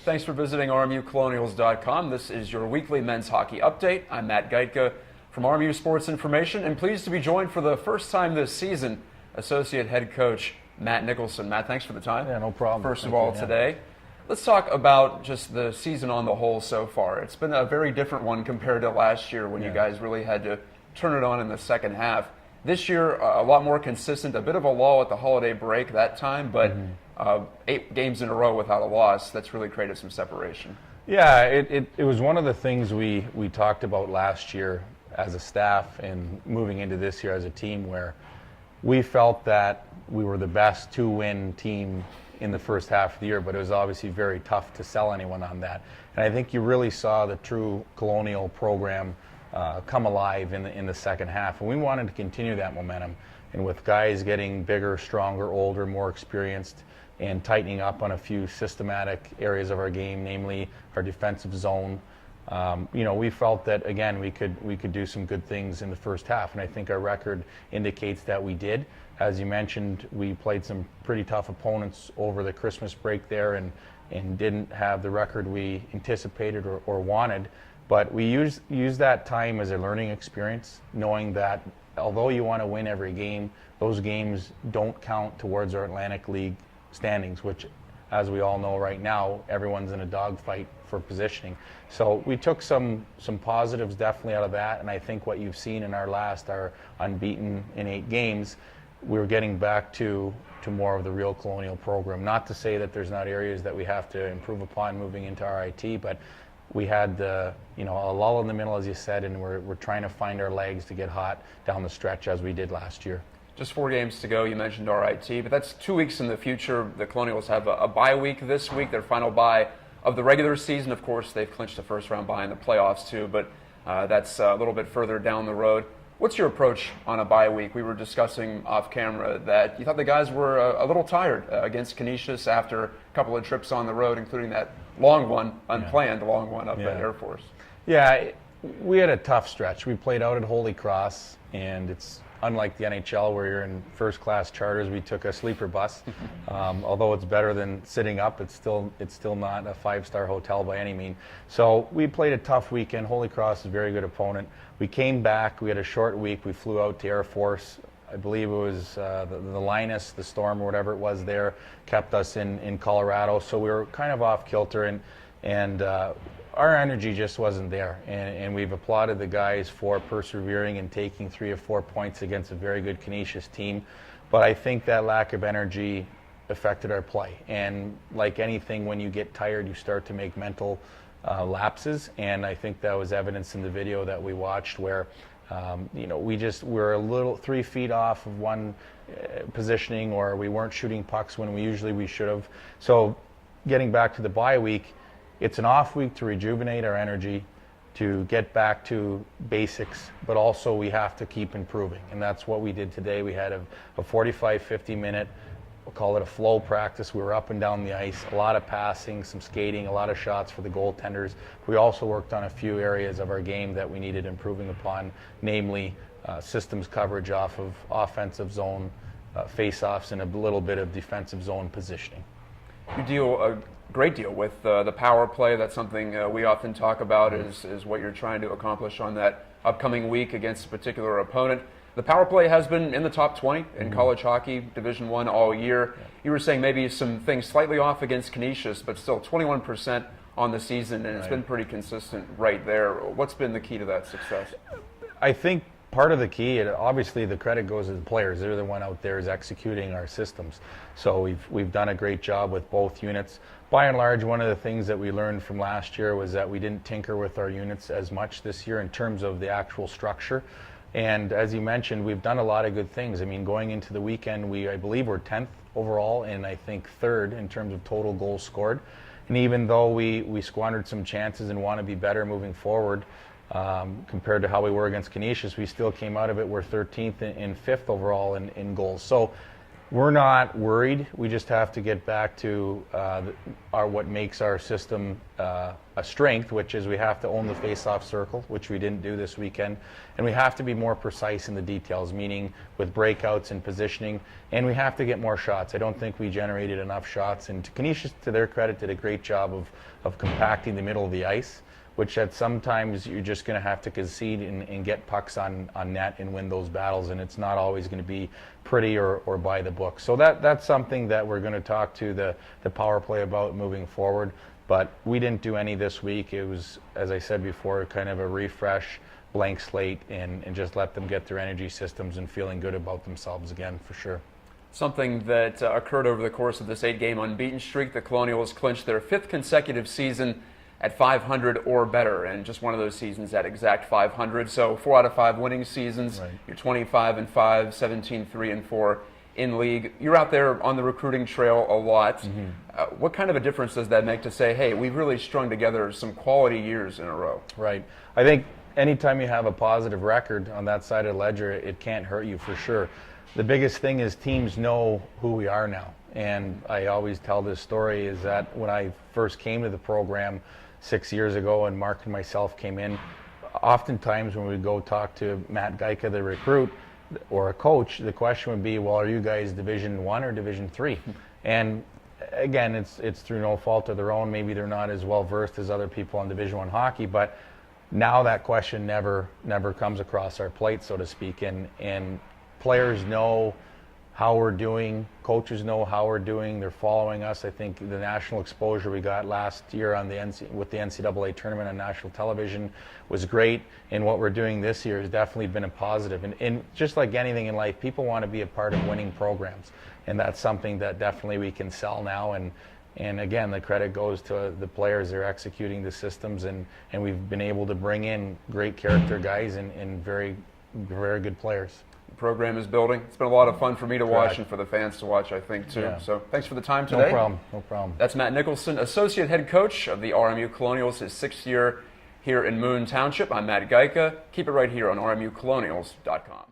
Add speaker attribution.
Speaker 1: Thanks for visiting RMUcolonials.com. This is your weekly men's hockey update. I'm Matt Gajtka from RMU Sports Information, and pleased to be joined for the first time this season, Associate Head Coach Matt Nicholson. Matt, thanks for the time.
Speaker 2: Yeah, no problem.
Speaker 1: First of all, today, let's talk about just the season on the whole so far. It's been a very different one compared to last year when you guys really had to turn it on in the second half. This year, a lot more consistent, a bit of a lull at the holiday break that time, but 8 games in a row without a loss, that's really created some separation.
Speaker 2: Yeah, it was one of the things we talked about last year as a staff and moving into this year as a team, where we felt that we were the best 2-win team in the first half of the year, but it was obviously very tough to sell anyone on that. And I think you really saw the true Colonial program come alive in the second half, and we wanted to continue that momentum. And with guys getting bigger, stronger, older, more experienced, and tightening up on a few systematic areas of our game, namely our defensive zone, we felt that again we could do some good things in the first half, and I think our record indicates that we did. As you mentioned, we played some pretty tough opponents over the Christmas break there, and didn't have the record we anticipated or wanted. But we use that time as a learning experience, knowing that although you want to win every game, those games don't count towards our Atlantic League standings, which, as we all know right now, everyone's in a dogfight for positioning. So we took some positives definitely out of that, and I think what you've seen in our unbeaten in 8 games, we're getting back to more of the real Colonial program. Not to say that there's not areas that we have to improve upon moving into RIT, but we had a lull in the middle, as you said, and we're trying to find our legs to get hot down the stretch as we did last year.
Speaker 1: Just 4 games to go. You mentioned RIT, but that's 2 weeks in the future. The Colonials have a bye week this week, their final bye of the regular season. Of course, they've clinched the first-round bye in the playoffs too, but that's a little bit further down the road. What's your approach on a bye week? We were discussing off camera that you thought the guys were a little tired against Canisius after a couple of trips on the road, including that long one, unplanned long one up at Air Force.
Speaker 2: Yeah, we had a tough stretch. We played out at Holy Cross, and it's unlike the NHL where you're in first-class charters. We took a sleeper bus. Although it's better than sitting up, it's still not a 5-star hotel by any means. So we played a tough weekend. Holy Cross is a very good opponent. We came back. We had a short week. We flew out to Air Force. I believe it was the Linus, the Storm, or whatever it was there, kept us in Colorado. So we were kind of off kilter, and our energy just wasn't there. And we've applauded the guys for persevering and taking 3 or 4 points against a very good Canisius team. But I think that lack of energy affected our play. And like anything, when you get tired, you start to make mental lapses. And I think that was evidenced in the video that we watched, where we're a little 3 feet off of one positioning, or we weren't shooting pucks when we should have. So getting back to the bye week, it's an off week to rejuvenate our energy, to get back to basics, but also we have to keep improving. And that's what we did today. We had a 45, 50 minute, we'll call it a flow practice. We were up and down the ice, a lot of passing, some skating, a lot of shots for the goaltenders. We also worked on a few areas of our game that we needed improving upon, namely systems coverage off of offensive zone face-offs, and a little bit of defensive zone positioning.
Speaker 1: You deal a great deal with the power play. That's something we often talk about, is what you're trying to accomplish on that upcoming week against a particular opponent. The power play has been in the top 20 in college hockey, Division I all year. You were saying maybe some things slightly off against Canisius, but still 21% on the season, and it's been pretty consistent right there. What's been the key to that success?
Speaker 2: I think part of the key, obviously the credit goes to the players. They're the one out there is executing our systems. So we've done a great job with both units. By and large, one of the things that we learned from last year was that we didn't tinker with our units as much this year in terms of the actual structure. And as you mentioned, we've done a lot of good things. I mean, going into the weekend, I believe we're 10th overall, and I think 3rd in terms of total goals scored. And even though we squandered some chances and want to be better moving forward, compared to how we were against Canisius, we still came out of it. We're 13th and 5th overall in goals. So We're not worried. We just have to get back to what makes our system a strength, which is we have to own the face-off circle, which we didn't do this weekend, and we have to be more precise in the details, meaning with breakouts and positioning, and we have to get more shots. I don't think we generated enough shots, and Canisius, to their credit, did a great job of compacting the middle of the ice, which at sometimes you're just going to have to concede and get pucks on net and win those battles, and it's not always going to be pretty or by the book. So that's something that we're going to talk to the power play about moving forward. But we didn't do any this week. It was, as I said before, kind of a refresh, blank slate, and just let them get their energy systems and feeling good about themselves again, for sure.
Speaker 1: Something that occurred over the course of this 8-game unbeaten streak, the Colonials clinched their 5th consecutive season at 500 or better, and just one of those seasons at exact 500. So 4 out of 5 winning seasons. Right. You're 25-5, 17-3-4 in league. You're out there on the recruiting trail a lot. Mm-hmm. What kind of a difference does that make to say, hey, we've really strung together some quality years in a row?
Speaker 2: Right. I think anytime you have a positive record on that side of the ledger, it can't hurt you for sure. The biggest thing is teams know who we are now. And I always tell this story is that when I first came to the program 6 years ago and Mark and myself came in, oftentimes when we go talk to Matt Gajtka, the recruit, or a coach, the question would be, well, are you guys Division 1 or Division 3? And again, it's through no fault of their own. Maybe they're not as well versed as other people in Division 1 hockey, but now that question never comes across our plate, so to speak. And players know how we're doing, coaches know how we're doing, they're following us. I think the national exposure we got last year on with the NCAA tournament on national television was great, and what we're doing this year has definitely been a positive. And just like anything in life, people want to be a part of winning programs, and that's something that definitely we can sell now. And again, the credit goes to the players. They're executing the systems, and we've been able to bring in great character guys and very, very good players.
Speaker 1: Program is building. It's been a lot of fun for me to watch and for the fans to watch, I think, too. Yeah. So thanks for the time today.
Speaker 2: No problem.
Speaker 1: That's Matt Nicholson, Associate Head Coach of the RMU Colonials, his 6th year here in Moon Township. I'm Matt Gajtka. Keep it right here on RMUColonials.com.